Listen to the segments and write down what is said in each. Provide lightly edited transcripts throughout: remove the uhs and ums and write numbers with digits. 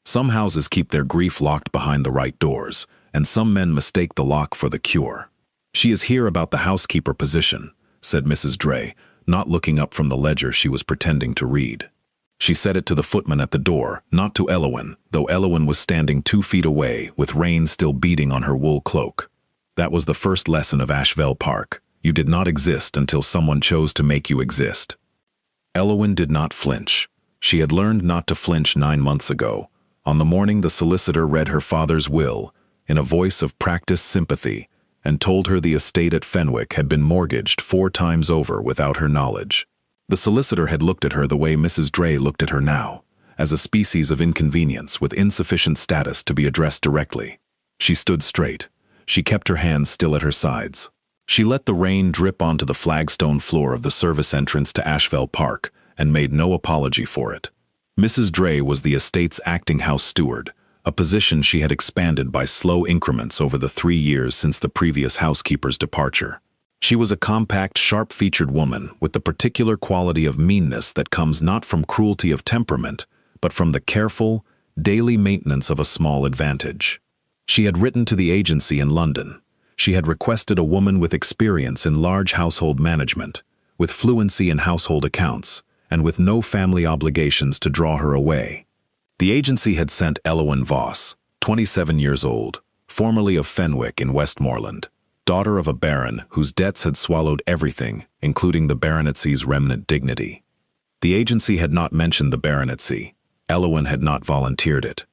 Some houses keep their grief locked behind the right doors, and some men mistake the lock for the cure. She is here about the housekeeper position, said Mrs. Dray, not looking up from the ledger she was pretending to read. She said it to the footman at the door, not to Elowen, though Elowen was standing 2 feet away, with rain still beating on her wool cloak. That was the first lesson of Ashvale Park. You did not exist until someone chose to make you exist. Elowen did not flinch. She had learned not to flinch 9 months ago. On the morning the solicitor read her father's will, in a voice of practiced sympathy, and told her the estate at Fenwick had been mortgaged 4 times over without her knowledge. The solicitor had looked at her the way Mrs. Dray looked at her now, as a species of inconvenience with insufficient status to be addressed directly. She stood straight. She kept her hands still at her sides. She let the rain drip onto the flagstone floor of the service entrance to Ashvale Park and made no apology for it. Mrs. Dray was the estate's acting house steward, a position she had expanded by slow increments over the 3 years since the previous housekeeper's departure. She was a compact, sharp-featured woman with the particular quality of meanness that comes not from cruelty of temperament, but from the careful, daily maintenance of a small advantage. She had written to the agency in London. She had requested a woman with experience in large household management, with fluency in household accounts, and with no family obligations to draw her away. The agency had sent Elowen Voss, 27 years old, formerly of Fenwick in Westmoreland, daughter of a baron whose debts had swallowed everything, including the baronetcy's remnant dignity. The agency had not mentioned the baronetcy. Elowen had not volunteered it.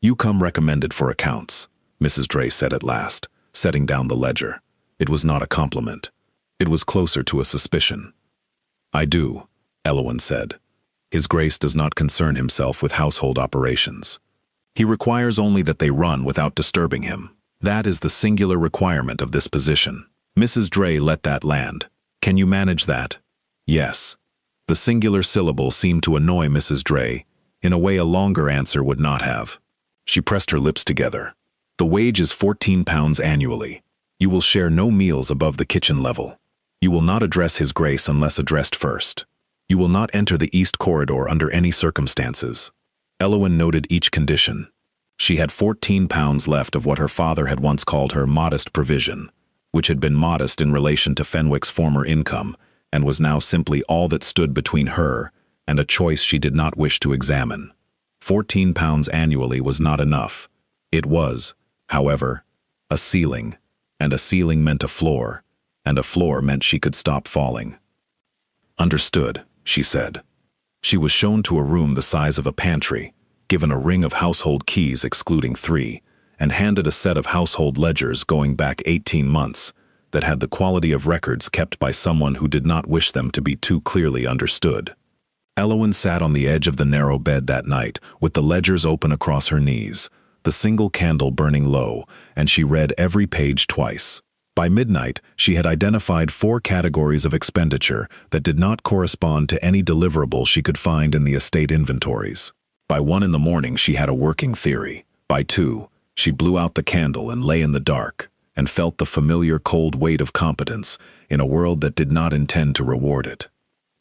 "You come recommended for accounts," Mrs. Dray said at last, setting down the ledger. It was not a compliment. It was closer to a suspicion. "I do," Elowen said. "His Grace does not concern himself with household operations. He requires only that they run without disturbing him. That is the singular requirement of this position." Mrs. Dray let that land. "Can you manage that?" "Yes." The singular syllable seemed to annoy Mrs. Dray, in a way a longer answer would not have. She pressed her lips together. "The wage is £14 annually. You will share no meals above the kitchen level. You will not address His Grace unless addressed first. You will not enter the East Corridor under any circumstances." Elowen noted each condition. She had £14 left of what her father had once called her modest provision, which had been modest in relation to Fenwick's former income, and was now simply all that stood between her and a choice she did not wish to examine. £14 annually was not enough. It was, however, a ceiling, and a ceiling meant a floor, and a floor meant she could stop falling. "Understood," she said. She was shown to a room the size of a pantry, given a ring of household keys excluding 3, and handed a set of household ledgers going back 18 months that had the quality of records kept by someone who did not wish them to be too clearly understood. Elowen sat on the edge of the narrow bed that night, with the ledgers open across her knees, the single candle burning low, and she read every page twice. By midnight, she had identified 4 categories of expenditure that did not correspond to any deliverable she could find in the estate inventories. By 1 in the morning, she had a working theory. By 2, she blew out the candle and lay in the dark, and felt the familiar cold weight of competence in a world that did not intend to reward it.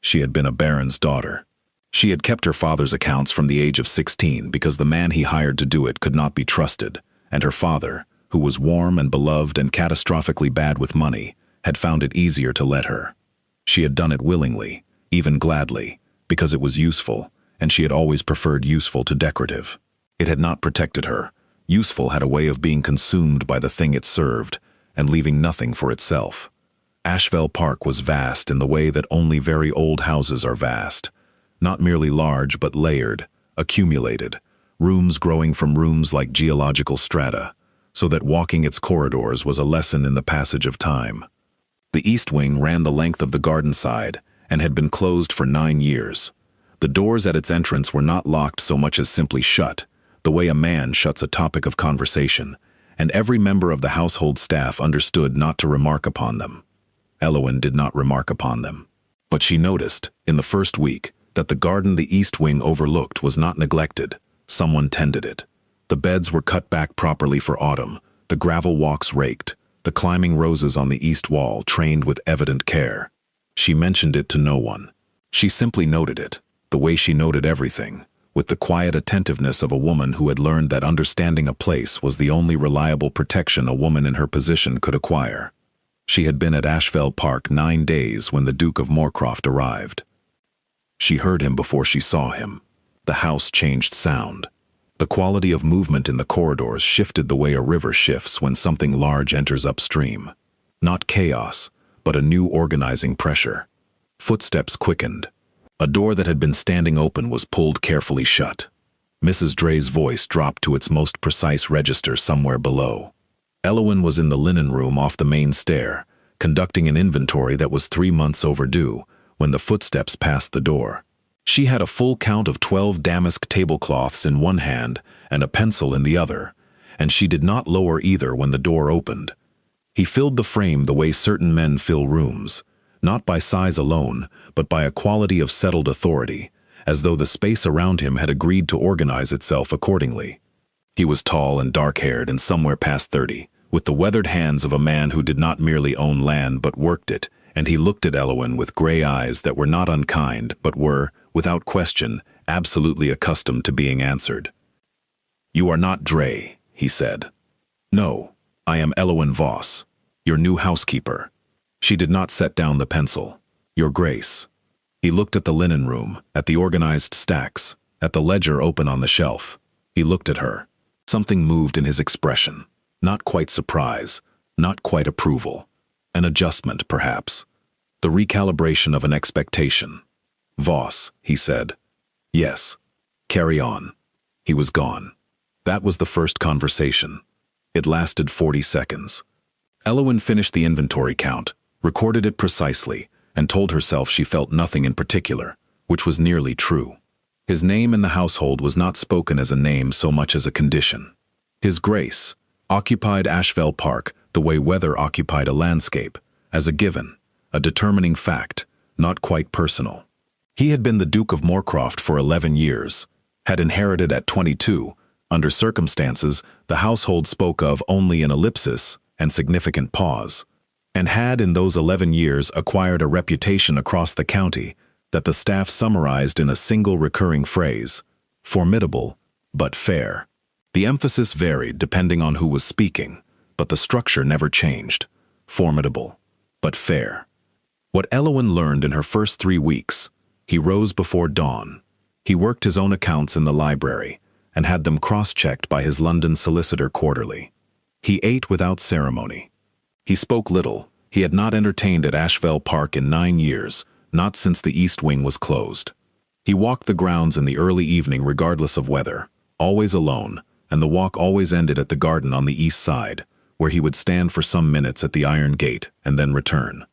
She had been a baron's daughter. She had kept her father's accounts from the age of 16 because the man he hired to do it could not be trusted, and her father, who was warm and beloved and catastrophically bad with money, had found it easier to let her. She had done it willingly, even gladly, because it was useful, and she had always preferred useful to decorative. It had not protected her. Useful had a way of being consumed by the thing it served, and leaving nothing for itself. Ashvale Park was vast in the way that only very old houses are vast, not merely large but layered, accumulated, rooms growing from rooms like geological strata, so that walking its corridors was a lesson in the passage of time. The east wing ran the length of the garden side and had been closed for 9 years. The doors at its entrance were not locked so much as simply shut, the way a man shuts a topic of conversation, and every member of the household staff understood not to remark upon them. Elowen did not remark upon them. But she noticed, in the first week, that the garden the east wing overlooked was not neglected. Someone tended it. The beds were cut back properly for autumn, the gravel walks raked, the climbing roses on the east wall trained with evident care. She mentioned it to no one. She simply noted it, the way she noted everything, with the quiet attentiveness of a woman who had learned that understanding a place was the only reliable protection a woman in her position could acquire. She had been at Ashfell Park 9 days when the Duke of Moorcroft arrived. She heard him before she saw him. The house changed sound. The quality of movement in the corridors shifted the way a river shifts when something large enters upstream. Not chaos, but a new organizing pressure. Footsteps quickened. A door that had been standing open was pulled carefully shut. Mrs. Dray's voice dropped to its most precise register somewhere below. Elowen was in the linen room off the main stair, conducting an inventory that was 3 months overdue, when the footsteps passed the door. She had a full count of 12 damask tablecloths in one hand and a pencil in the other, and she did not lower either when the door opened. He filled the frame the way certain men fill rooms, not by size alone, but by a quality of settled authority, as though the space around him had agreed to organize itself accordingly. He was tall and dark-haired and somewhere past 30, with the weathered hands of a man who did not merely own land but worked it, and he looked at Elowen with gray eyes that were not unkind but were, without question, absolutely accustomed to being answered. "You are not Dray," he said. "No, I am Elowen Voss, your new housekeeper." She did not set down the pencil. "Your Grace." He looked at the linen room, at the organized stacks, at the ledger open on the shelf. He looked at her. Something moved in his expression. Not quite surprise, not quite approval. An adjustment, perhaps. The recalibration of an expectation. "Voss," he said. "Yes. Carry on." He was gone. That was the first conversation. It lasted 40 seconds. Elowen finished the inventory count, recorded it precisely, and told herself she felt nothing in particular, which was nearly true. His name in the household was not spoken as a name so much as a condition. His Grace occupied Ashfell Park the way weather occupied a landscape, as a given, a determining fact, not quite personal. He had been the Duke of Moorcroft for 11 years, had inherited at 22, under circumstances the household spoke of only in ellipsis and significant pause, and had in those 11 years acquired a reputation across the county that the staff summarized in a single recurring phrase: formidable, but fair. The emphasis varied depending on who was speaking, but the structure never changed: formidable, but fair. What Elowen learned in her first 3 weeks: he rose before dawn. He worked his own accounts in the library and had them cross-checked by his London solicitor quarterly. He ate without ceremony. He spoke little. He had not entertained at Ashfell Park in 9 years, not since the East Wing was closed. He walked the grounds in the early evening regardless of weather, always alone, and the walk always ended at the garden on the east side, where he would stand for some minutes at the iron gate and then return.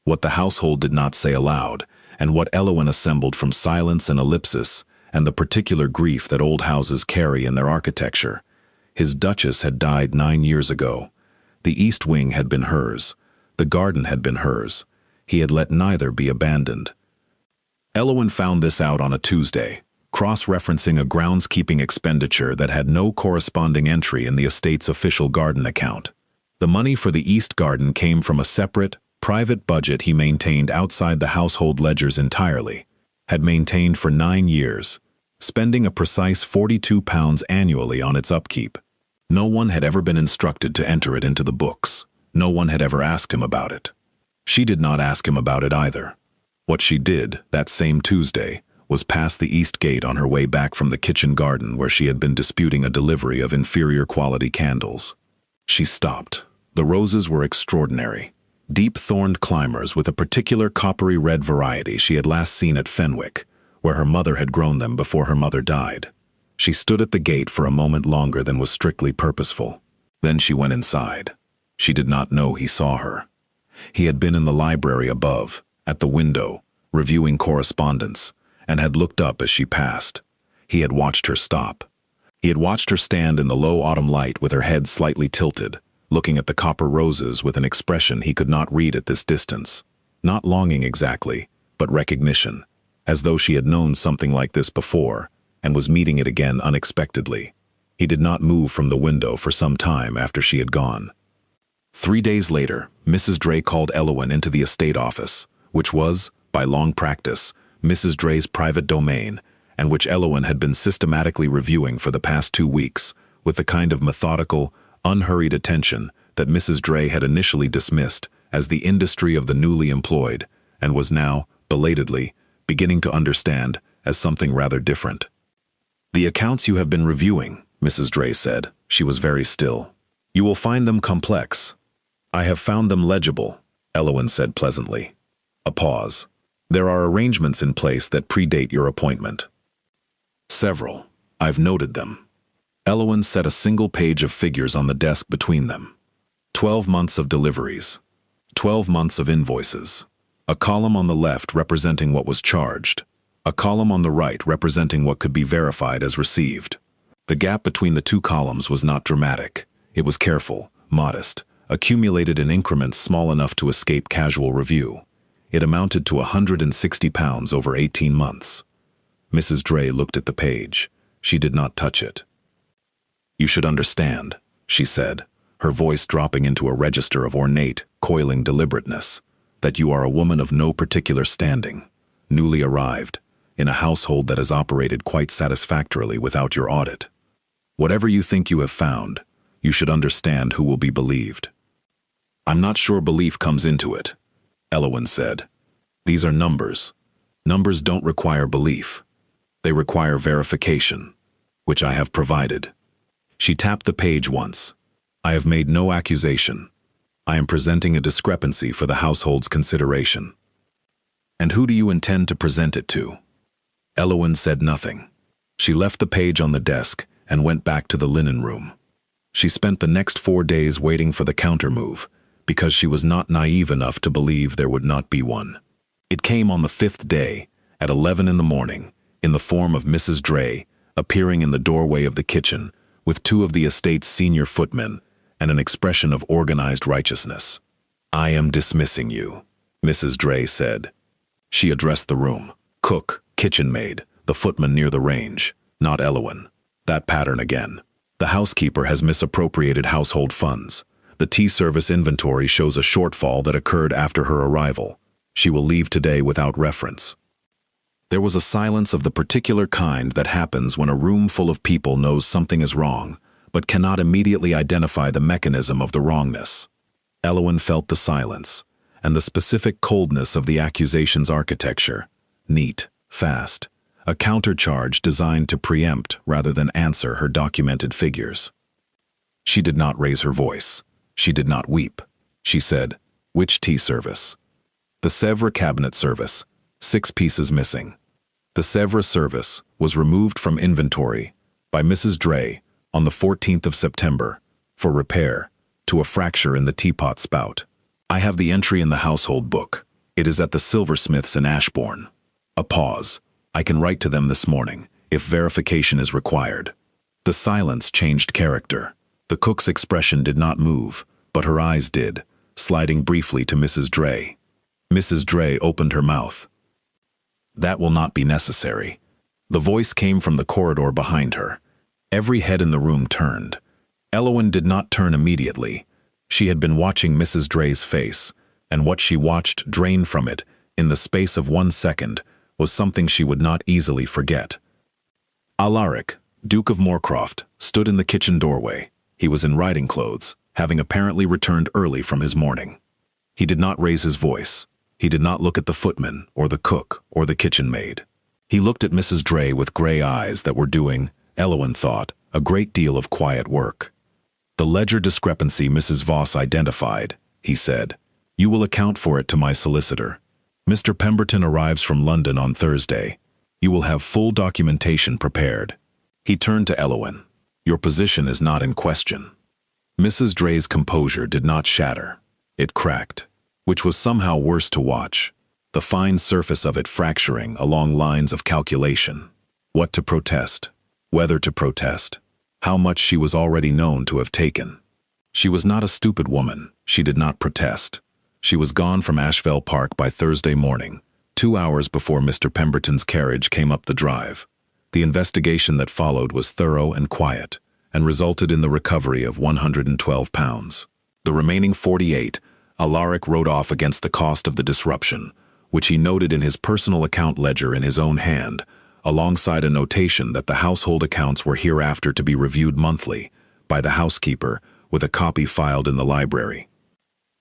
What the household did not say aloud, and what Elowen assembled from silence and ellipsis, and the particular grief that old houses carry in their architecture: his Duchess had died 9 years ago. The East Wing had been hers. The garden had been hers. He had let neither be abandoned. Elowen found this out on a Tuesday, cross-referencing a groundskeeping expenditure that had no corresponding entry in the estate's official garden account. The money for the East Garden came from a separate, private budget he maintained outside the household ledgers entirely, had maintained for 9 years, spending a precise £42 annually on its upkeep. No one had ever been instructed to enter it into the books. No one had ever asked him about it. She did not ask him about it either. What she did, that same Tuesday, was pass the East Gate on her way back from the kitchen garden where she had been disputing a delivery of inferior quality candles. She stopped. The roses were extraordinary. Deep-thorned climbers with a particular coppery red variety she had last seen at Fenwick, where her mother had grown them before her mother died. She stood at the gate for a moment longer than was strictly purposeful. Then she went inside. She did not know he saw her. He had been in the library above, at the window, reviewing correspondence, and had looked up as she passed. He had watched her stop. He had watched her stand in the low autumn light with her head slightly tilted, looking at the copper roses with an expression he could not read at this distance. Not longing exactly, but recognition, as though she had known something like this before, and was meeting it again unexpectedly. He did not move from the window for some time after she had gone. 3 days later, Mrs. Dray called Elowen into the estate office, which was, by long practice, Mrs. Dray's private domain, and which Elowen had been systematically reviewing for the past 2 weeks, with the kind of methodical, unhurried attention that Mrs. Dray had initially dismissed as the industry of the newly employed, and was now, belatedly, beginning to understand as something rather different. "The accounts you have been reviewing," Mrs. Dray said. She was very still. "You will find them complex." "I have found them legible," Elowen said pleasantly. A pause. "There are arrangements in place that predate your appointment." "Several. I've noted them." Elowen set a single page of figures on the desk between them. 12 months of deliveries. 12 months of invoices. A column on the left representing what was charged. A column on the right representing what could be verified as received. The gap between the two columns was not dramatic. It was careful, modest, accumulated in increments small enough to escape casual review. It amounted to £160 over 18 months. Mrs. Dray looked at the page. She did not touch it. "You should understand," she said, her voice dropping into a register of ornate, coiling deliberateness, "that you are a woman of no particular standing, newly arrived, in a household that has operated quite satisfactorily without your audit. Whatever you think you have found, you should understand who will be believed." "I'm not sure belief comes into it," Elowen said. "These are numbers. Numbers don't require belief. They require verification, which I have provided." She tapped the page once. "I have made no accusation. I am presenting a discrepancy for the household's consideration." "And who do you intend to present it to?" Elowen said nothing. She left the page on the desk and went back to the linen room. She spent the next 4 days waiting for the counter-move, because she was not naive enough to believe there would not be one. It came on the 5th day, at 11 in the morning, in the form of Mrs. Dray, appearing in the doorway of the kitchen, with 2 of the estate's senior footmen, and an expression of organized righteousness. "I am dismissing you," Mrs. Dray said. She addressed the room. Cook, kitchen maid, the footman near the range, not Elowen. That pattern again. The housekeeper has misappropriated household funds. The tea service inventory shows a shortfall that occurred after her arrival. She will leave today without reference. There was a silence of the particular kind that happens when a room full of people knows something is wrong, but cannot immediately identify the mechanism of the wrongness. Elowen felt the silence, and the specific coldness of the accusation's architecture. Neat, fast, a countercharge designed to preempt rather than answer her documented figures. She did not raise her voice. She did not weep. She said, "Which tea service?" "The Sèvres cabinet service, 6 pieces missing." The Sèvres service was removed from inventory by Mrs. Dray on the 14th of September for repair to a fracture in the teapot spout. "I have the entry in the household book. It is at the silversmiths in Ashbourne." A pause. "I can write to them this morning, if verification is required." The silence changed character. The cook's expression did not move, but her eyes did, sliding briefly to Mrs. Dray. Mrs. Dray opened her mouth. "That will not be necessary." The voice came from the corridor behind her. Every head in the room turned. Elowen did not turn immediately. She had been watching Mrs. Dray's face, and what she watched drain from it, in the space of 1 second, was something she would not easily forget. Alaric, Duke of Moorcroft, stood in the kitchen doorway. He was in riding clothes, having apparently returned early from his morning. He did not raise his voice. He did not look at the footman, or the cook, or the kitchen maid. He looked at Mrs. Dray with gray eyes that were doing, Elowen thought, a great deal of quiet work. "The ledger discrepancy Mrs. Voss identified," he said. "You will account for it to my solicitor. Mr. Pemberton arrives from London on Thursday. You will have full documentation prepared." He turned to Elowen. "Your position is not in question." Mrs. Dray's composure did not shatter. It cracked, which was somehow worse to watch, the fine surface of it fracturing along lines of calculation. What to protest? Whether to protest? How much she was already known to have taken. She was not a stupid woman. She did not protest. She was gone from Ashvale Park by Thursday morning, 2 hours before Mr. Pemberton's carriage came up the drive. The investigation that followed was thorough and quiet, and resulted in the recovery of £112. The remaining 48, Alaric wrote off against the cost of the disruption, which he noted in his personal account ledger in his own hand, alongside a notation that the household accounts were hereafter to be reviewed monthly by the housekeeper, with a copy filed in the library.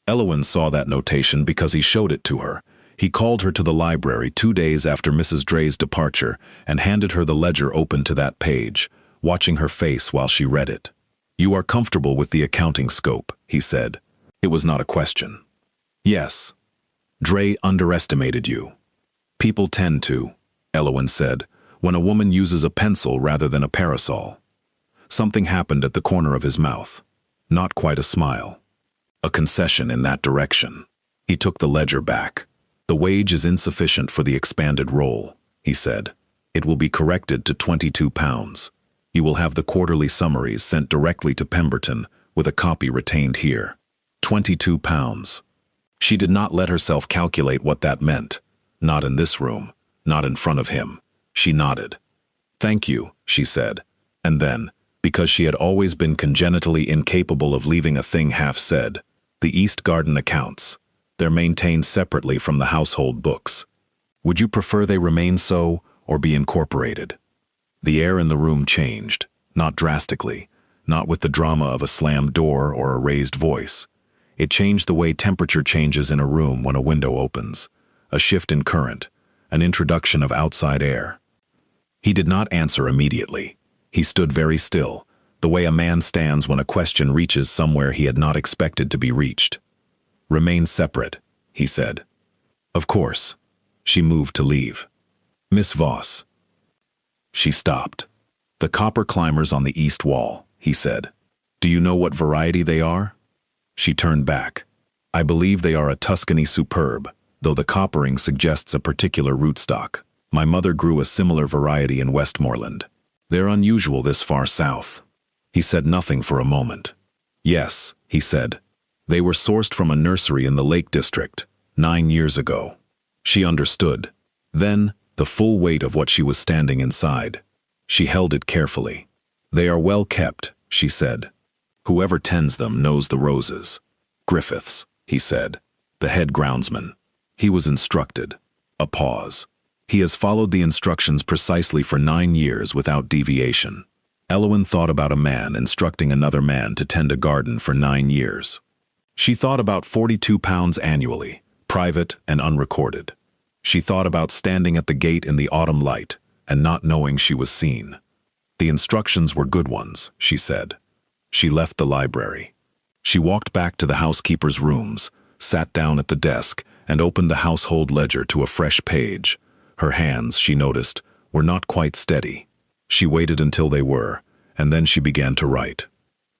Elowen saw that notation because he showed it to her. He called her to the library 2 days after Mrs. Dray's departure and handed her the ledger open to that page, watching her face while she read it. "You are comfortable with the accounting scope," he said. It was not a question. "Yes. Dray underestimated you." "People tend to," Elowen said, "when a woman uses a pencil rather than a parasol." Something happened at the corner of his mouth. Not quite a smile. A concession in that direction. He took the ledger back. "The wage is insufficient for the expanded role," he said. "It will be corrected to £22. You will have the quarterly summaries sent directly to Pemberton, with a copy retained here." £22. She did not let herself calculate what that meant. Not in this room, not in front of him. She nodded. "Thank you," she said. And then, because she had always been congenitally incapable of leaving a thing half said, the East Garden accounts. They're maintained separately from the household books. Would you prefer they remain so, or be incorporated? The air in the room changed, not drastically, not with the drama of a slammed door or a raised voice. It changed the way temperature changes in a room when a window opens, a shift in current, an introduction of outside air. He did not answer immediately. He stood very still, the way a man stands when a question reaches somewhere he had not expected to be reached. "Remain separate," he said. "Of course." She moved to leave. "Miss Voss." She stopped. "The copper climbers on the east wall," he said. "Do you know what variety they are?" She turned back. "I believe they are a Tuscany superb, though the coppering suggests a particular rootstock. My mother grew a similar variety in Westmoreland. They're unusual this far south." He said nothing for a moment. "Yes," he said. "They were sourced from a nursery in the Lake District, 9 years ago." She understood. Then, the full weight of what she was standing inside. She held it carefully. "They are well kept," she said. "Whoever tends them knows the roses." "Griffiths," he said. "The head groundsman." He was instructed. A pause. "He has followed the instructions precisely for 9 years without deviation." Elowen thought about a man instructing another man to tend a garden for 9 years. She thought about £42 annually, private and unrecorded. She thought about standing at the gate in the autumn light and not knowing she was seen. The instructions were good ones, she said. She left the library. She walked back to the housekeeper's rooms, sat down at the desk, and opened the household ledger to a fresh page. Her hands, she noticed, were not quite steady. She waited until they were, and then she began to write.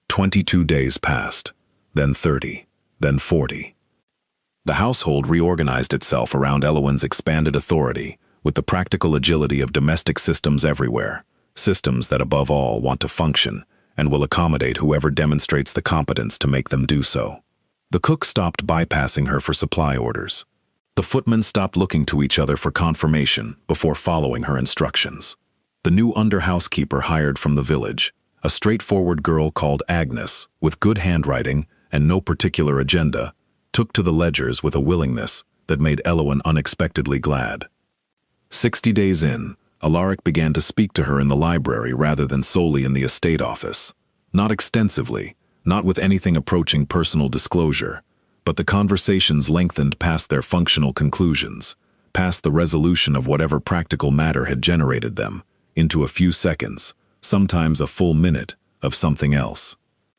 22 days passed, then 30, then 40. The household reorganized itself around Elowen's expanded authority, with the practical agility of domestic systems everywhere, systems that above all want to function, and will accommodate whoever demonstrates the competence to make them do so. The cook stopped bypassing her for supply orders. The footmen stopped looking to each other for confirmation before following her instructions. The new under-housekeeper hired from the village, a straightforward girl called Agnes, with good handwriting and no particular agenda, took to the ledgers with a willingness that made Elowen unexpectedly glad. 60 days in, Alaric began to speak to her in the library rather than solely in the estate office. Not extensively, not with anything approaching personal disclosure, but the conversations lengthened past their functional conclusions, past the resolution of whatever practical matter had generated them, into a few seconds, sometimes a full minute, of something else.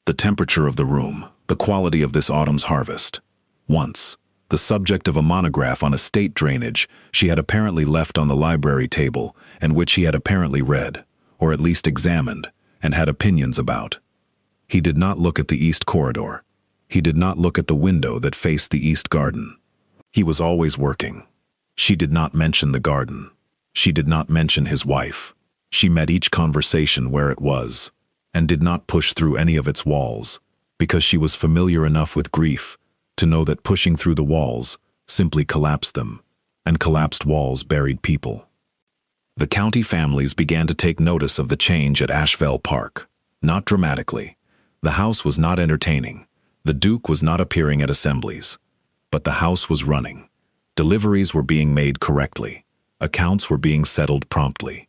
The temperature of the room, the quality of this autumn's harvest. Once, the subject of a monograph on estate drainage she had apparently left on the library table and which he had apparently read, or at least examined, and had opinions about. He did not look at the east corridor. He did not look at the window that faced the east garden. He was always working. She did not mention the garden. She did not mention his wife. She met each conversation where it was, and did not push through any of its walls, because she was familiar enough with grief to know that pushing through the walls simply collapsed them, and collapsed walls buried people. The county families began to take notice of the change at Ashvale Park. Not dramatically. The house was not entertaining. The Duke was not appearing at assemblies. But the house was running. Deliveries were being made correctly. Accounts were being settled promptly.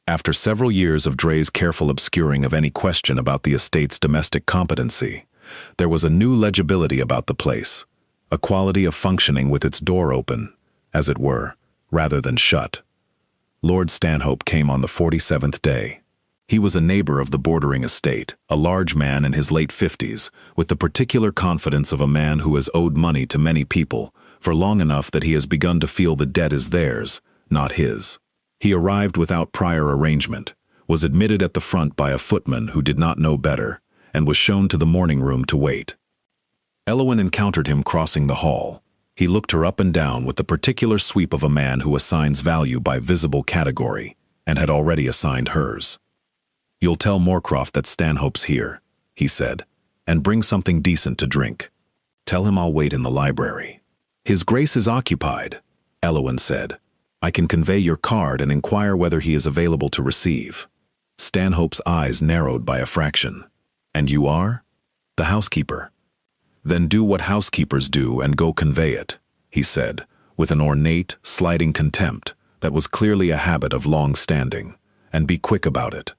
After several years of Dre's careful obscuring of any question about the estate's domestic competency, there was a new legibility about the place, a quality of functioning with its door open, as it were, rather than shut. Lord Stanhope came on the 47th day. He was a neighbor of the bordering estate, a large man in his late 50s, with the particular confidence of a man who has owed money to many people for long enough that he has begun to feel the debt is theirs, not his. He arrived without prior arrangement, was admitted at the front by a footman who did not know better, and was shown to the morning room to wait. Elowen encountered him crossing the hall. He looked her up and down with the particular sweep of a man who assigns value by visible category, and had already assigned hers. "You'll tell Moorcroft that Stanhope's here," he said, "and bring something decent to drink. Tell him I'll wait in the library." "His Grace is occupied," Elowen said. "I can convey your card and inquire whether he is available to receive." Stanhope's eyes narrowed by a fraction. "And you are?" "The housekeeper." "Then do what housekeepers do and go convey it," he said, with an ornate, slighting contempt that was clearly a habit of long standing, "and be quick about it.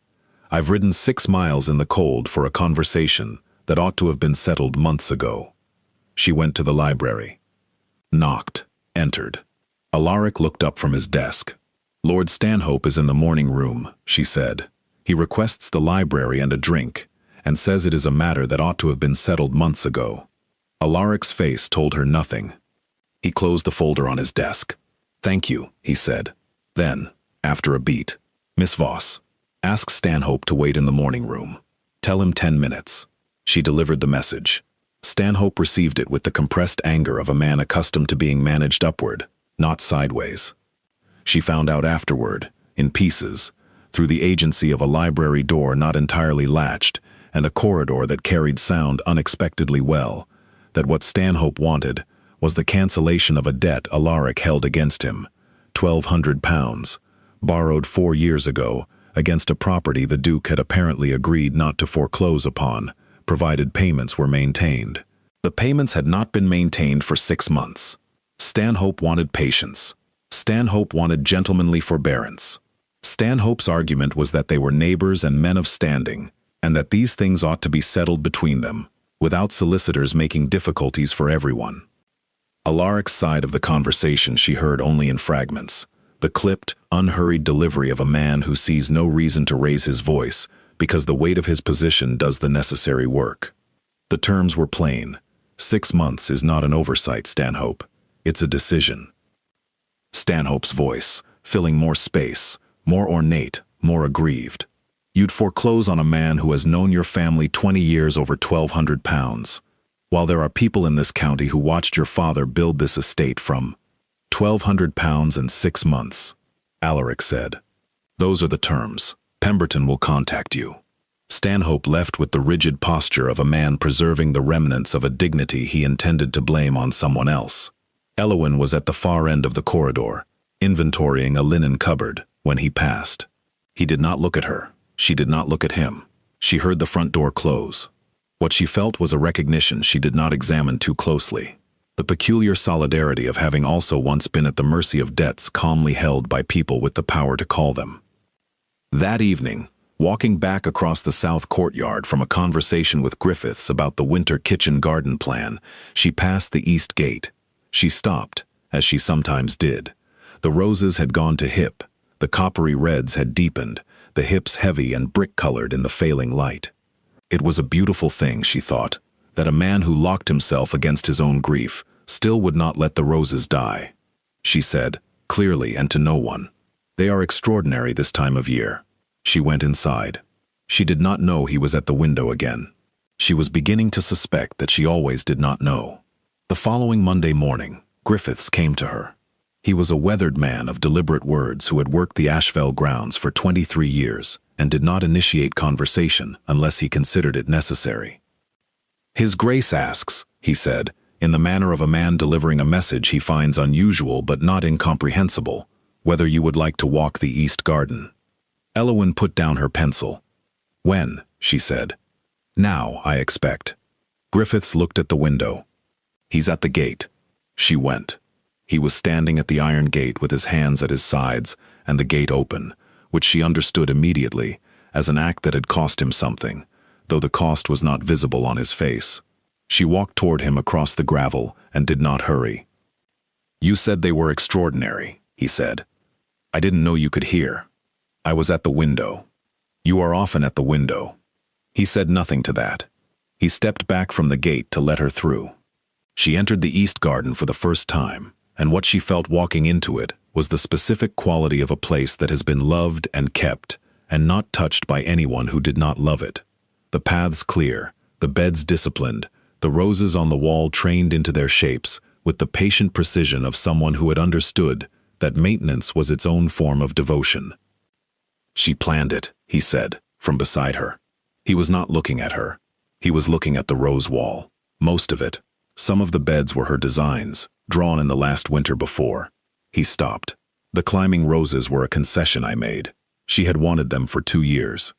I've ridden 6 miles in the cold for a conversation that ought to have been settled months ago." She went to the library. Knocked, entered. Alaric looked up from his desk. "Lord Stanhope is in the morning room," she said. "He requests the library and a drink, and says it is a matter that ought to have been settled months ago." Alaric's face told her nothing. He closed the folder on his desk. "Thank you," he said. Then, after a beat, "Miss Voss, ask Stanhope to wait in the morning room. Tell him 10 minutes." She delivered the message. Stanhope received it with the compressed anger of a man accustomed to being managed upward, not sideways. She found out afterward, in pieces, through the agency of a library door not entirely latched and a corridor that carried sound unexpectedly well, that what Stanhope wanted was the cancellation of a debt Alaric held against him, £1,200, borrowed 4 years ago, against a property the Duke had apparently agreed not to foreclose upon, provided payments were maintained. The payments had not been maintained for 6 months. Stanhope wanted patience. Stanhope wanted gentlemanly forbearance. Stanhope's argument was that they were neighbors and men of standing, and that these things ought to be settled between them, without solicitors making difficulties for everyone. Alaric's side of the conversation she heard only in fragments, the clipped, unhurried delivery of a man who sees no reason to raise his voice because the weight of his position does the necessary work. The terms were plain. 6 months is not an oversight, Stanhope. It's a decision. Stanhope's voice, filling more space, more ornate, more aggrieved. "You'd foreclose on a man who has known your family 20 years over £1,200, while there are people in this county who watched your father build this estate from £1,200 in 6 months, Alaric said. "Those are the terms. Pemberton will contact you." Stanhope left with the rigid posture of a man preserving the remnants of a dignity he intended to blame on someone else. Elowen was at the far end of the corridor, inventorying a linen cupboard, when he passed. He did not look at her. She did not look at him. She heard the front door close. What she felt was a recognition she did not examine too closely. The peculiar solidarity of having also once been at the mercy of debts calmly held by people with the power to call them. That evening, walking back across the south courtyard from a conversation with Griffiths about the winter kitchen garden plan, she passed the east gate. She stopped, as she sometimes did. The roses had gone to hip, the coppery reds had deepened, the hips heavy and brick-colored in the failing light. It was a beautiful thing, she thought, that a man who locked himself against his own grief still would not let the roses die. She said, clearly and to no one, "They are extraordinary this time of year." She went inside. She did not know he was at the window again. She was beginning to suspect that she always did not know. The following Monday morning, Griffiths came to her. He was a weathered man of deliberate words who had worked the Ashfell grounds for 23 years and did not initiate conversation unless he considered it necessary. "His Grace asks," he said, in the manner of a man delivering a message he finds unusual but not incomprehensible, "whether you would like to walk the East Garden." Elowen put down her pencil. "When?" she said. "Now, I expect." Griffiths looked at the window. "He's at the gate." She went. He was standing at the iron gate with his hands at his sides and the gate open, which she understood immediately as an act that had cost him something, though the cost was not visible on his face. She walked toward him across the gravel and did not hurry. "You said they were extraordinary," he said. "I didn't know you could hear. I was at the window. You are often at the window." He said nothing to that. He stepped back from the gate to let her through. She entered the East Garden for the first time, and what she felt walking into it was the specific quality of a place that has been loved and kept, and not touched by anyone who did not love it. The paths clear, the beds disciplined, the roses on the wall trained into their shapes with the patient precision of someone who had understood that maintenance was its own form of devotion. "She planned it," he said, from beside her. He was not looking at her. He was looking at the rose wall. Most of it. Some of the beds were her designs, drawn in the last winter before. He stopped. "The climbing roses were a concession I made. She had wanted them for 2 years.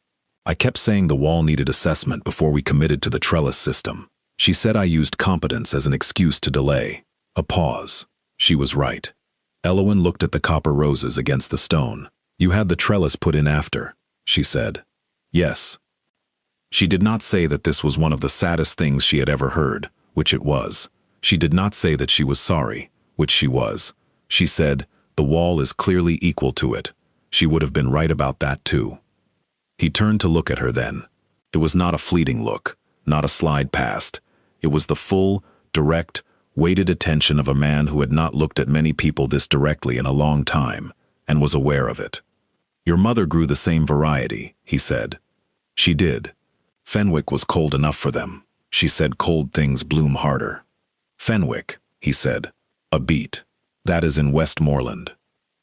I kept saying the wall needed assessment before we committed to the trellis system. She said I used competence as an excuse to delay." A pause. She was right. Elowen looked at the copper roses against the stone. "You had the trellis put in after," she said. "Yes." She did not say that this was one of the saddest things she had ever heard, which it was. She did not say that she was sorry, which she was. She said, "The wall is clearly equal to it." She would have been right about that too. He turned to look at her then. It was not a fleeting look, not a slide past. It was the full, direct, weighted attention of a man who had not looked at many people this directly in a long time, and was aware of it. "Your mother grew the same variety," he said. "She did. Fenwick was cold enough for them." She said cold things bloom harder. "Fenwick," he said. "A beat. That is in Westmoreland."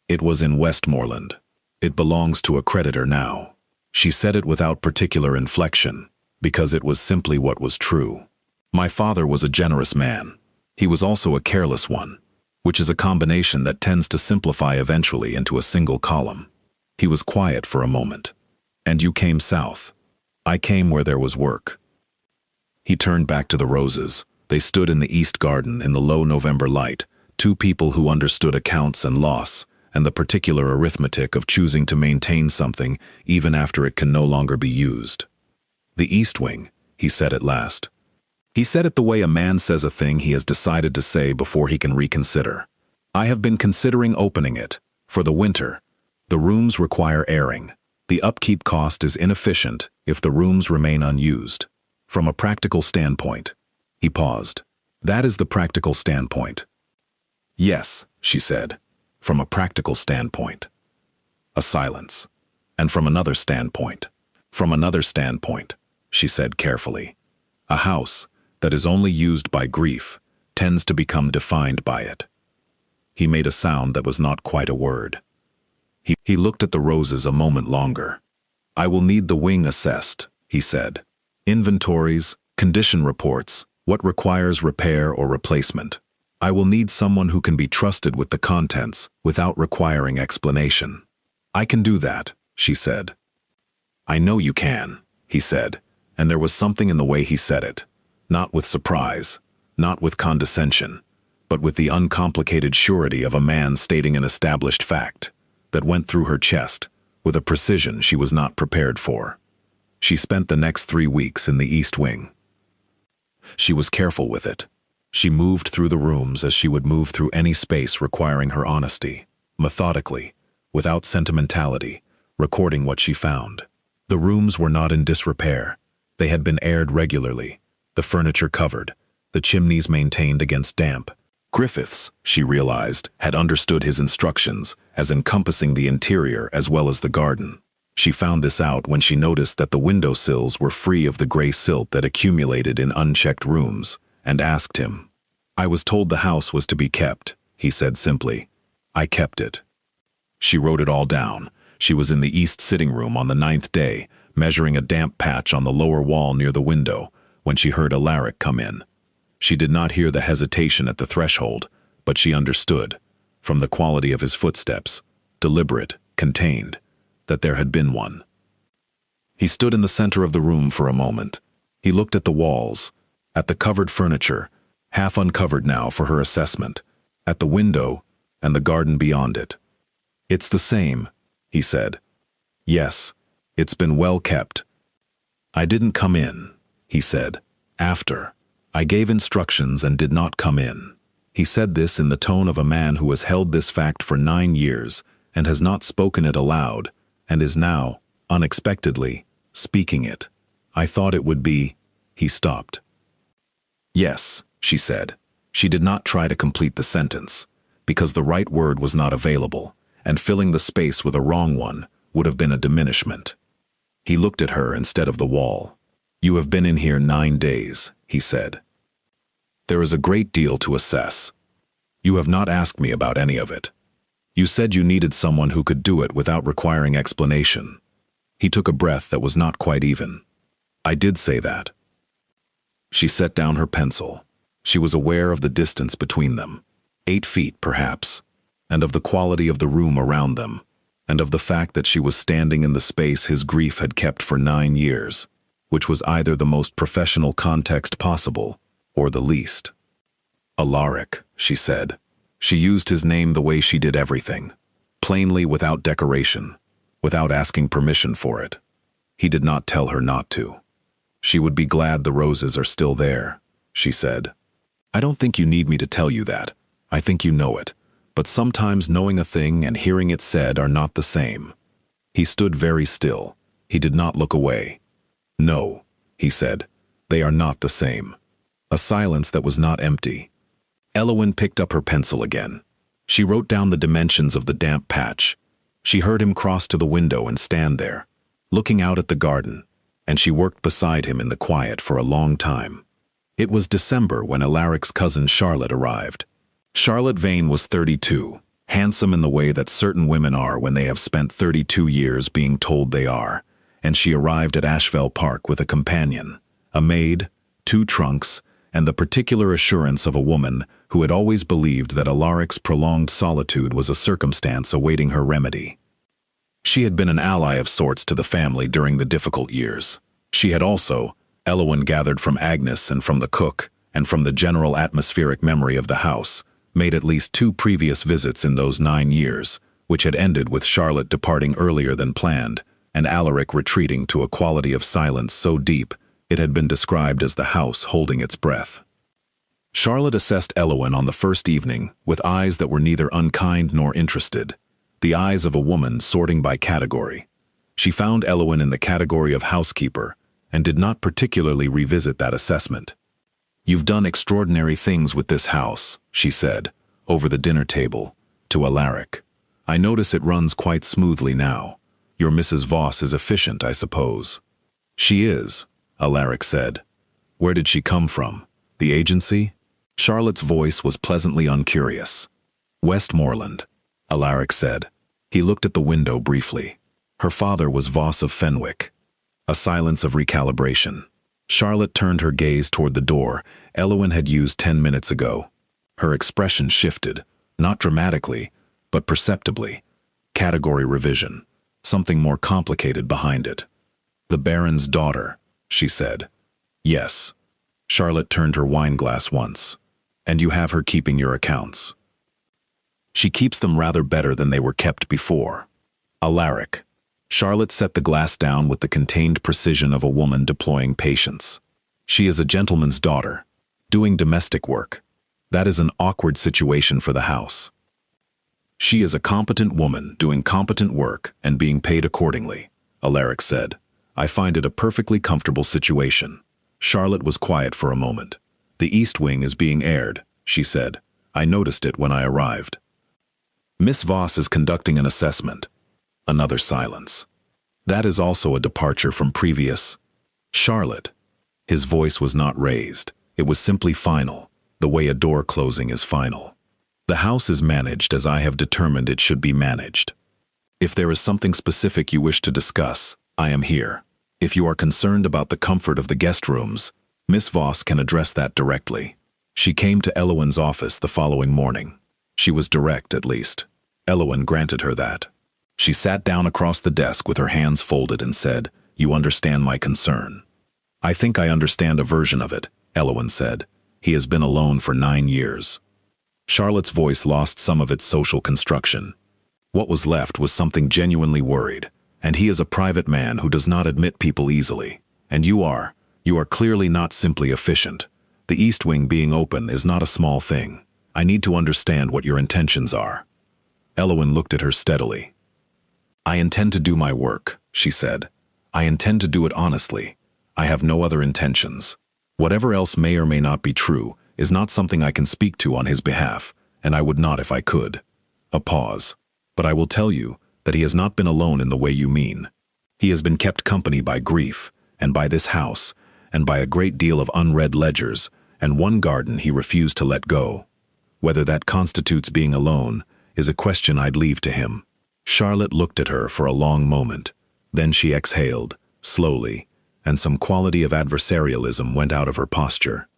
It was in Westmoreland. "It belongs to a creditor now." She said it without particular inflection, because it was simply what was true. "My father was a generous man. He was also a careless one, which is a combination that tends to simplify eventually into a single column." He was quiet for a moment. "And you came south." "I came where there was work." He turned back to the roses. They stood in the East Garden in the low November light, two people who understood accounts and loss, and the particular arithmetic of choosing to maintain something even after it can no longer be used. "The East Wing," he said at last. He said it the way a man says a thing he has decided to say before he can reconsider. "I have been considering opening it. For the winter. The rooms require airing. The upkeep cost is inefficient if the rooms remain unused. From a practical standpoint." He paused. "That is the practical standpoint." "Yes," she said. "From a practical standpoint." A silence. "And from another standpoint." "From another standpoint," she said carefully. "A house that is only used by grief tends to become defined by it." He made a sound that was not quite a word. He looked at the roses a moment longer. "I will need the wing assessed," he said. "Inventories, condition reports, what requires repair or replacement. I will need someone who can be trusted with the contents without requiring explanation." "I can do that," she said. "I know you can," he said, and there was something in the way he said it. Not with surprise, not with condescension, but with the uncomplicated surety of a man stating an established fact that went through her chest with a precision she was not prepared for. She spent the next 3 weeks in the East Wing. She was careful with it. She moved through the rooms as she would move through any space requiring her honesty, methodically, without sentimentality, recording what she found. The rooms were not in disrepair. They had been aired regularly, the furniture covered, the chimneys maintained against damp. Griffiths, she realized, had understood his instructions as encompassing the interior as well as the garden. She found this out when she noticed that the windowsills were free of the gray silt that accumulated in unchecked rooms, and asked him. "I was told the house was to be kept," he said simply. "I kept it." She wrote it all down. She was in the east sitting room on the 9th day, measuring a damp patch on the lower wall near the window, when she heard Alaric come in. She did not hear the hesitation at the threshold, but she understood, from the quality of his footsteps, deliberate, contained, that there had been one. He stood in the center of the room for a moment. He looked at the walls, at the covered furniture, half uncovered now for her assessment, at the window and the garden beyond it. "It's the same," he said. Yes, it's been well kept. I didn't come in, he said. After. I gave instructions and did not come in. He said this in the tone of a man who has held this fact for 9 years and has not spoken it aloud, and is now, unexpectedly, speaking it. I thought it would be. He stopped. Yes, she said. She did not try to complete the sentence, because the right word was not available, and filling the space with a wrong one would have been a diminishment. He looked at her instead of the wall. You have been in here 9 days, he said. There is a great deal to assess. You have not asked me about any of it. You said you needed someone who could do it without requiring explanation. He took a breath that was not quite even. I did say that. She set down her pencil. She was aware of the distance between them, 8 feet perhaps, and of the quality of the room around them, and of the fact that she was standing in the space his grief had kept for 9 years, which was either the most professional context possible or the least. Alaric, she said. She used his name the way she did everything, plainly without decoration, without asking permission for it. He did not tell her not to. She would be glad the roses are still there, she said. I don't think you need me to tell you that. I think you know it. But sometimes knowing a thing and hearing it said are not the same. He stood very still. He did not look away. No, he said, they are not the same. A silence that was not empty. Elowen picked up her pencil again. She wrote down the dimensions of the damp patch. She heard him cross to the window and stand there, looking out at the garden, and she worked beside him in the quiet for a long time. It was December when Alaric's cousin Charlotte arrived. Charlotte Vane was 32, handsome in the way that certain women are when they have spent 32 years being told they are, and she arrived at Ashvale Park with a companion, a maid, 2 trunks, and the particular assurance of a woman who had always believed that Alaric's prolonged solitude was a circumstance awaiting her remedy. She had been an ally of sorts to the family during the difficult years. She had also, Elowen gathered from Agnes and from the cook, and from the general atmospheric memory of the house, made at least 2 previous visits in those 9 years, which had ended with Charlotte departing earlier than planned, and Alaric retreating to a quality of silence so deep it had been described as the house holding its breath. Charlotte assessed Elowen on the first evening with eyes that were neither unkind nor interested, the eyes of a woman sorting by category. She found Elowen in the category of housekeeper and did not particularly revisit that assessment. You've done extraordinary things with this house, she said, over the dinner table, to Alaric. I notice it runs quite smoothly now. Your Mrs. Voss is efficient, I suppose. She is, Alaric said. Where did she come from? The agency? Charlotte's voice was pleasantly uncurious. Westmoreland, Alaric said. He looked at the window briefly. Her father was Voss of Fenwick. A silence of recalibration. Charlotte turned her gaze toward the door Elowen had used 10 minutes ago. Her expression shifted, not dramatically, but perceptibly. Category revision. Something more complicated behind it. The Baron's daughter, she said. Yes. Charlotte turned her wineglass once. And you have her keeping your accounts. She keeps them rather better than they were kept before. Alaric. Charlotte set the glass down with the contained precision of a woman deploying patience. She is a gentleman's daughter, doing domestic work. That is an awkward situation for the house. She is a competent woman doing competent work and being paid accordingly, Alaric said. I find it a perfectly comfortable situation. Charlotte was quiet for a moment. The East Wing is being aired, she said. I noticed it when I arrived. Miss Voss is conducting an assessment. Another silence. That is also a departure from previous. Charlotte. His voice was not raised. It was simply final, the way a door closing is final. The house is managed as I have determined it should be managed. If there is something specific you wish to discuss, I am here. If you are concerned about the comfort of the guest rooms, Miss Voss can address that directly. She came to Elowen's office the following morning. She was direct, at least. Elowen granted her that. She sat down across the desk with her hands folded and said, You understand my concern. I think I understand a version of it, Elowen said. He has been alone for 9 years. Charlotte's voice lost some of its social construction. What was left was something genuinely worried, And he is a private man who does not admit people easily. And you are clearly not simply efficient. The East Wing being open is not a small thing. I need to understand what your intentions are." Elowen looked at her steadily. "I intend to do my work," she said. "I intend to do it honestly. I have no other intentions. Whatever else may or may not be true is not something I can speak to on his behalf, and I would not if I could." A pause. "But I will tell you that he has not been alone in the way you mean. He has been kept company by grief, and by this house, and by a great deal of unread ledgers, and one garden he refused to let go. Whether that constitutes being alone is a question I'd leave to him." Charlotte looked at her for a long moment. Then she exhaled, slowly, and some quality of adversarialism went out of her posture.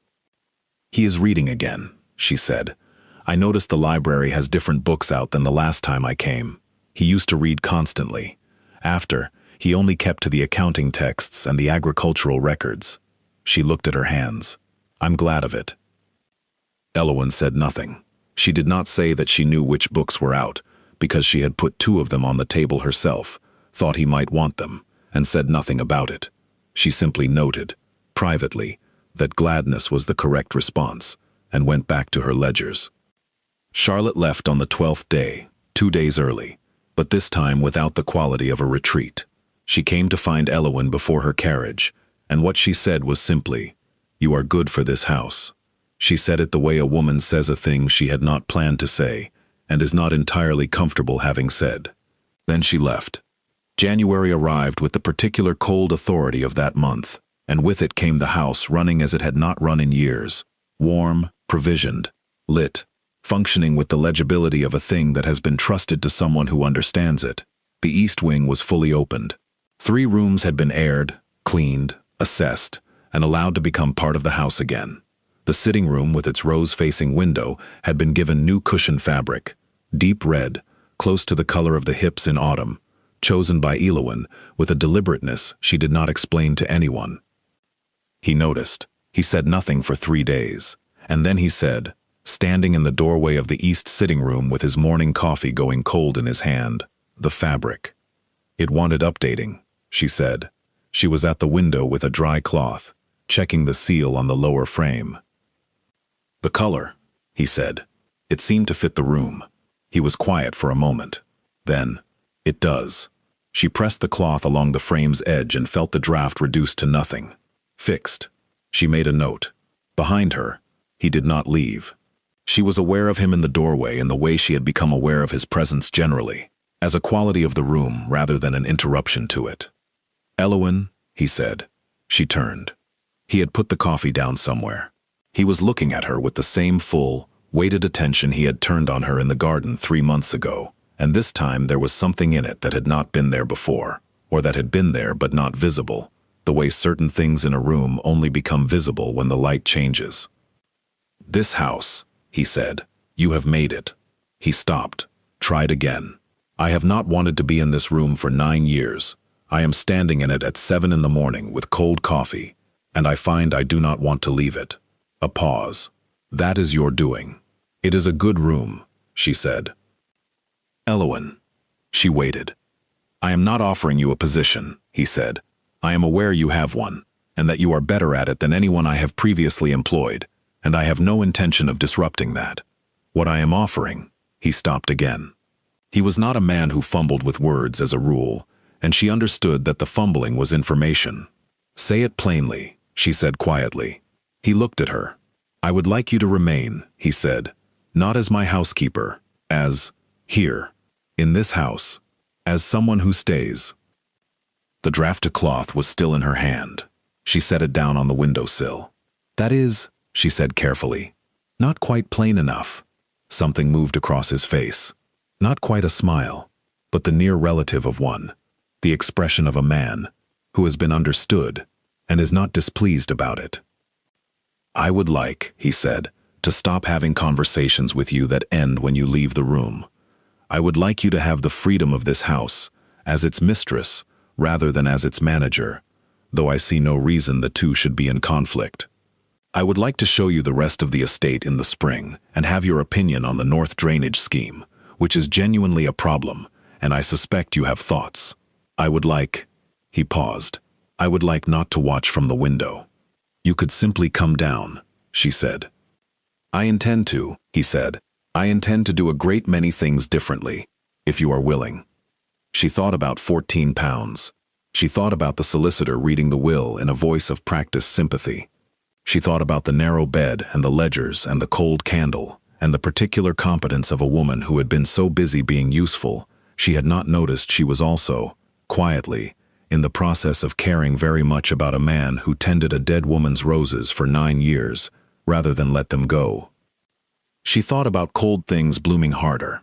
"He is reading again," she said. "I noticed the library has different books out than the last time I came. He used to read constantly. After, he only kept to the accounting texts and the agricultural records." She looked at her hands. "I'm glad of it." Elowen said nothing. She did not say that she knew which books were out, because she had put 2 of them on the table herself, thought he might want them, and said nothing about it. She simply noted, privately, that gladness was the correct response, and went back to her ledgers. Charlotte left on the 12th day, 2 days early, but this time without the quality of a retreat. She came to find Elowen before her carriage, and what she said was simply, "You are good for this house." She said it the way a woman says a thing she had not planned to say, and is not entirely comfortable having said. Then she left. January arrived with the particular cold authority of that month, and with it came the house running as it had not run in years, warm, provisioned, lit, functioning with the legibility of a thing that has been trusted to someone who understands it. The East Wing was fully opened. 3 rooms had been aired, cleaned, assessed, and allowed to become part of the house again. The sitting room with its rose-facing window had been given new cushion fabric, deep red, close to the color of the hips in autumn, chosen by Elowen with a deliberateness she did not explain to anyone. He noticed. He said nothing for 3 days, and then he said, standing in the doorway of the east sitting room with his morning coffee going cold in his hand, "The fabric. It wanted updating," she said. She was at the window with a dry cloth, checking the seal on the lower frame. "The color," he said. It seemed to fit the room. He was quiet for a moment. Then, "It does." She pressed the cloth along the frame's edge and felt the draft reduced to nothing. Fixed. She made a note. Behind her, he did not leave. She was aware of him in the doorway in the way she had become aware of his presence generally, as a quality of the room rather than an interruption to it. "Elowen," he said. She turned. He had put the coffee down somewhere. He was looking at her with the same full, weighted attention he had turned on her in the garden 3 months ago, and this time there was something in it that had not been there before, or that had been there but not visible, the way certain things in a room only become visible when the light changes. "This house," he said, "you have made it." He stopped, tried again. "I have not wanted to be in this room for 9 years. I am standing in it at 7 in the morning with cold coffee, and I find I do not want to leave it." A pause. "That is your doing. It is a good room," she said. "Elowen." She waited. "I am not offering you a position," he said. "I am aware you have one, and that you are better at it than anyone I have previously employed, and I have no intention of disrupting that. What I am offering—" He stopped again. He was not a man who fumbled with words as a rule, and she understood that the fumbling was information. "Say it plainly," she said quietly. He looked at her. "I would like you to remain," he said, "not as my housekeeper, as, here, in this house, as someone who stays." The drafted cloth was still in her hand. She set it down on the windowsill. "That is," she said carefully, "not quite plain enough." Something moved across his face. Not quite a smile, but the near relative of one, the expression of a man who has been understood and is not displeased about it. "I would like," he said, "to stop having conversations with you that end when you leave the room. I would like you to have the freedom of this house, as its mistress, rather than as its manager, though I see no reason the two should be in conflict. I would like to show you the rest of the estate in the spring and have your opinion on the north drainage scheme, which is genuinely a problem, and I suspect you have thoughts." I would like, he paused. I would like not to watch from the window. You could simply come down, she said. I intend to, he said. I intend to do a great many things differently, if you are willing. She thought about 14 pounds. She thought about the solicitor reading the will in a voice of practiced sympathy. She thought about the narrow bed and the ledgers and the cold candle and the particular competence of a woman who had been so busy being useful, she had not noticed she was also, quietly, in the process of caring very much about a man who tended a dead woman's roses for 9 years, rather than let them go. She thought about cold things blooming harder.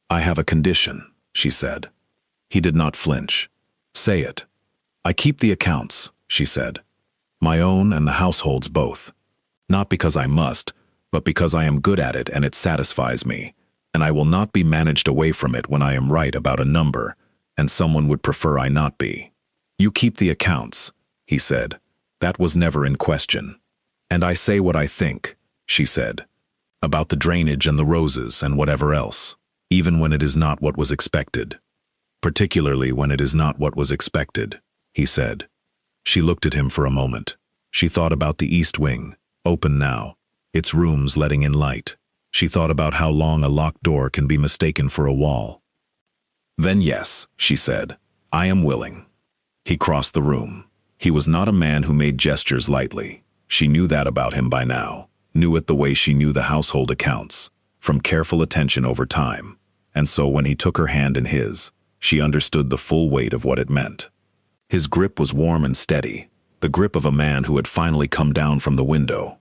I have a condition, she said. He did not flinch. Say it. I keep the accounts, she said. My own and the household's both. Not because I must, but because I am good at it and it satisfies me, and I will not be managed away from it when I am right about a number, and someone would prefer I not be. You keep the accounts, he said. That was never in question. And I say what I think, she said, about the drainage and the roses and whatever else, even when it is not what was expected. Particularly when it is not what was expected, he said. She looked at him for a moment. She thought about the east wing, open now, its rooms letting in light. She thought about how long a locked door can be mistaken for a wall. Then yes, she said, I am willing. He crossed the room. He was not a man who made gestures lightly. She knew that about him by now, knew it the way she knew the household accounts, from careful attention over time. And so when he took her hand in his, she understood the full weight of what it meant. His grip was warm and steady, the grip of a man who had finally come down from the window.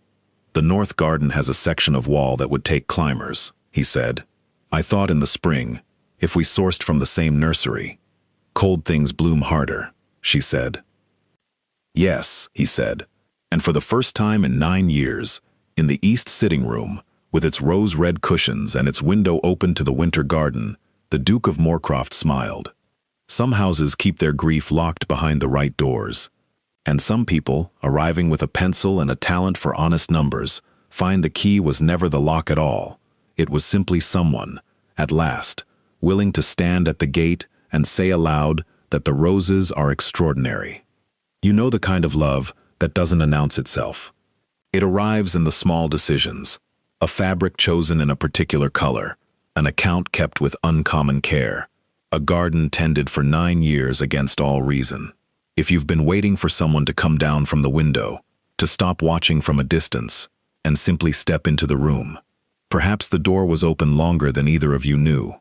The north garden has a section of wall that would take climbers, he said. I thought in the spring, if we sourced from the same nursery. Cold things bloom harder, she said. Yes, he said, and for the first time in 9 years, in the east sitting room, with its rose-red cushions and its window open to the winter garden, the Duke of Moorcroft smiled. Some houses keep their grief locked behind the right doors, and some people, arriving with a pencil and a talent for honest numbers, find the key was never the lock at all. It was simply someone, at last, willing to stand at the gate and say aloud that the roses are extraordinary. You know the kind of love that doesn't announce itself. It arrives in the small decisions, a fabric chosen in a particular color, an account kept with uncommon care, a garden tended for 9 years against all reason. If you've been waiting for someone to come down from the window, to stop watching from a distance, and simply step into the room, perhaps the door was open longer than either of you knew.